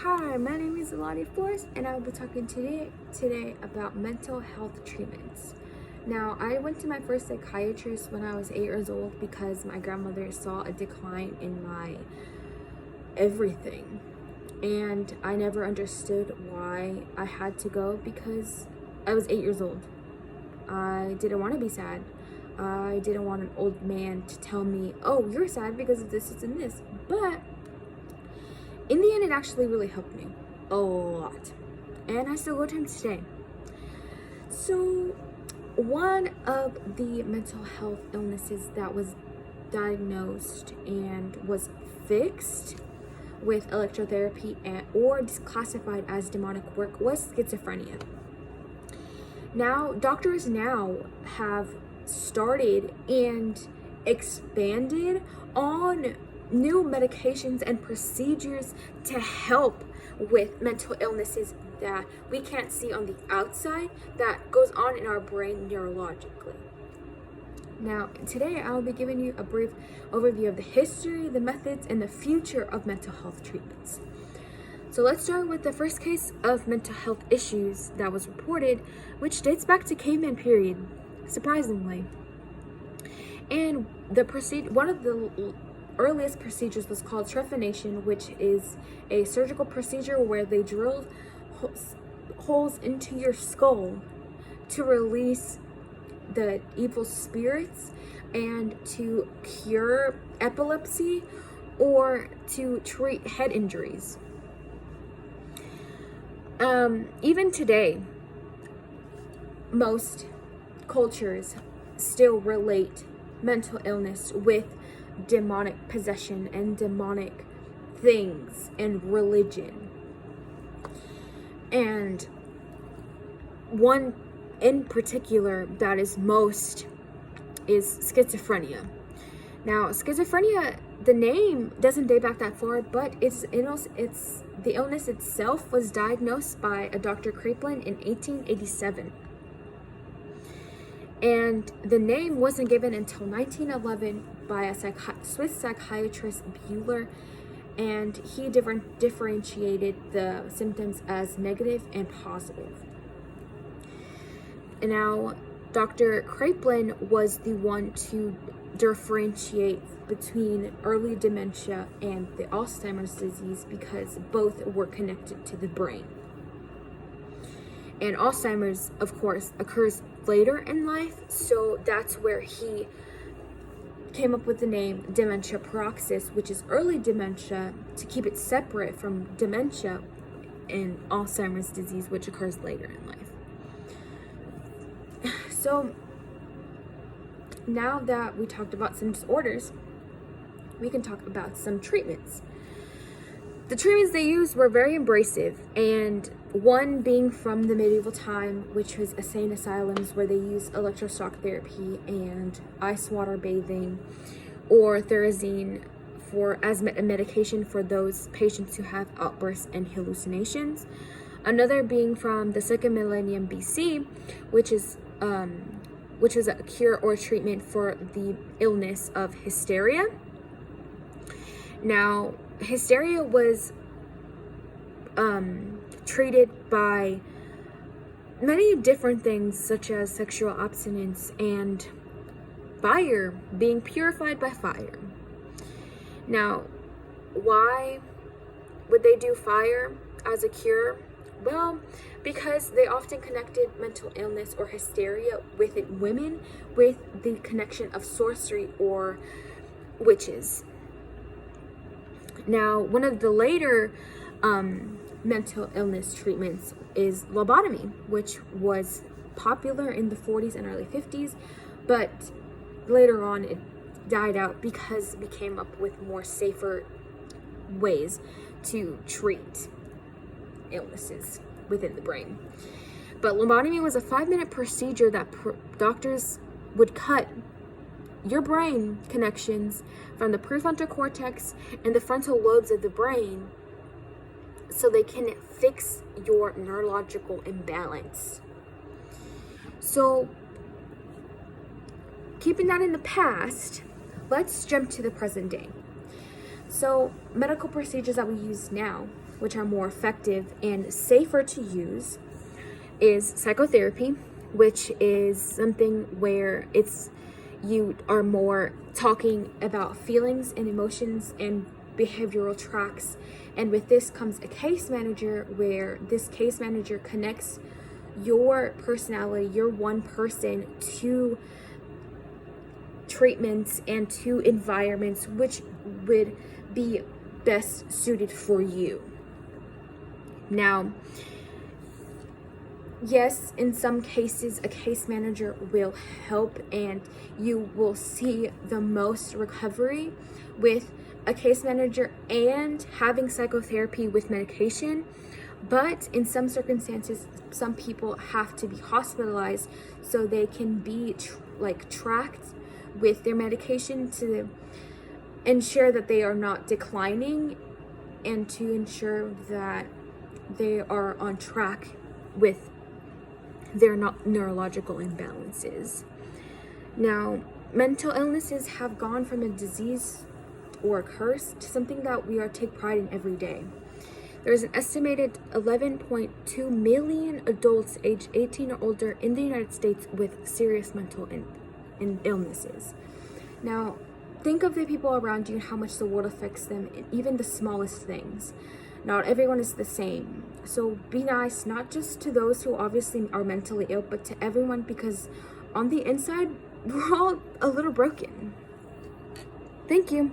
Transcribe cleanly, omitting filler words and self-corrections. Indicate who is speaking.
Speaker 1: Hi, my name is Elani Flores, and I will be talking today about mental health treatments. Now, I went to my first psychiatrist when I was 8 years old because my grandmother saw a decline in my everything, and I never understood why I had to go because I was 8 years old. I didn't want to be sad. I didn't want an old man to tell me, "Oh, you're sad because of this, and this," but in the end, it actually really helped me a lot. And I still go to him today. So, one of the mental health illnesses that was diagnosed and was fixed with electrotherapy or classified as demonic work was schizophrenia. Now, doctors now have started and expanded on new medications and procedures to help with mental illnesses that we can't see on the outside that goes on in our brain neurologically. Now, today I'll be giving you a brief overview of the history, the methods, and the future of mental health treatments. So let's start with the first case of mental health issues that was reported, which dates back to caveman period, surprisingly. And one of the earliest procedures was called trephination, which is a surgical procedure where they drilled holes into your skull to release the evil spirits and to cure epilepsy or to treat head injuries. Even today, most cultures still relate mental illness with demonic possession and demonic things and religion. And one in particular that is most is schizophrenia. Now, schizophrenia, the name doesn't date back that far, but the illness itself was diagnosed by a Dr. Kraepelin in 1887. And the name wasn't given until 1911 by a Swiss psychiatrist, Buhler, and he differentiated the symptoms as negative and positive. And now, Dr. Kraepelin was the one to differentiate between early dementia and the Alzheimer's disease because both were connected to the brain. And Alzheimer's, of course, occurs later in life, so that's where he came up with the name dementia paroxystis, which is early dementia, to keep it separate from dementia and Alzheimer's disease, which occurs later in life. So now that we talked about some disorders, we can talk about some treatments. The treatments they used were very abrasive, and one being from the medieval time, which was insane asylums where they used electroshock therapy and ice water bathing or Thorazine as a medication for those patients who have outbursts and hallucinations. Another being from the 2nd millennium BC, which was a cure or treatment for the illness of hysteria. Now, hysteria was treated by many different things, such as sexual abstinence and fire, being purified by fire. Now, why would they do fire as a cure? Well, because they often connected mental illness or hysteria within women with the connection of sorcery or witches. Now, one of the later mental illness treatments is lobotomy, which was popular in the 40s and early 50s, but later on it died out because we came up with more safer ways to treat illnesses within the brain. But lobotomy was a 5-minute procedure that doctors would cut your brain connections from the prefrontal cortex and the frontal lobes of the brain so they can fix your neurological imbalance. So, keeping that in the past, let's jump to the present day. So, medical procedures that we use now which are more effective and safer to use, is psychotherapy, which is something where you are more talking about feelings and emotions and behavioral tracks. And with this comes a case manager, where this case manager connects your personality, your one person, to treatments and to environments which would be best suited for you. Now, yes, in some cases, a case manager will help and you will see the most recovery with a case manager and having psychotherapy with medication. But in some circumstances, some people have to be hospitalized so they can be tracked with their medication to ensure that they are not declining and to ensure that they are on track with their neurological imbalances. Now, mental illnesses have gone from a disease or a curse to something that we are take pride in every day. There's an estimated 11.2 million adults aged 18 or older in the United States with serious mental illnesses. Now, think of the people around you and how much the world affects them in even the smallest things. Not everyone is the same. So be nice, not just to those who obviously are mentally ill, but to everyone, because on the inside, we're all a little broken. Thank you.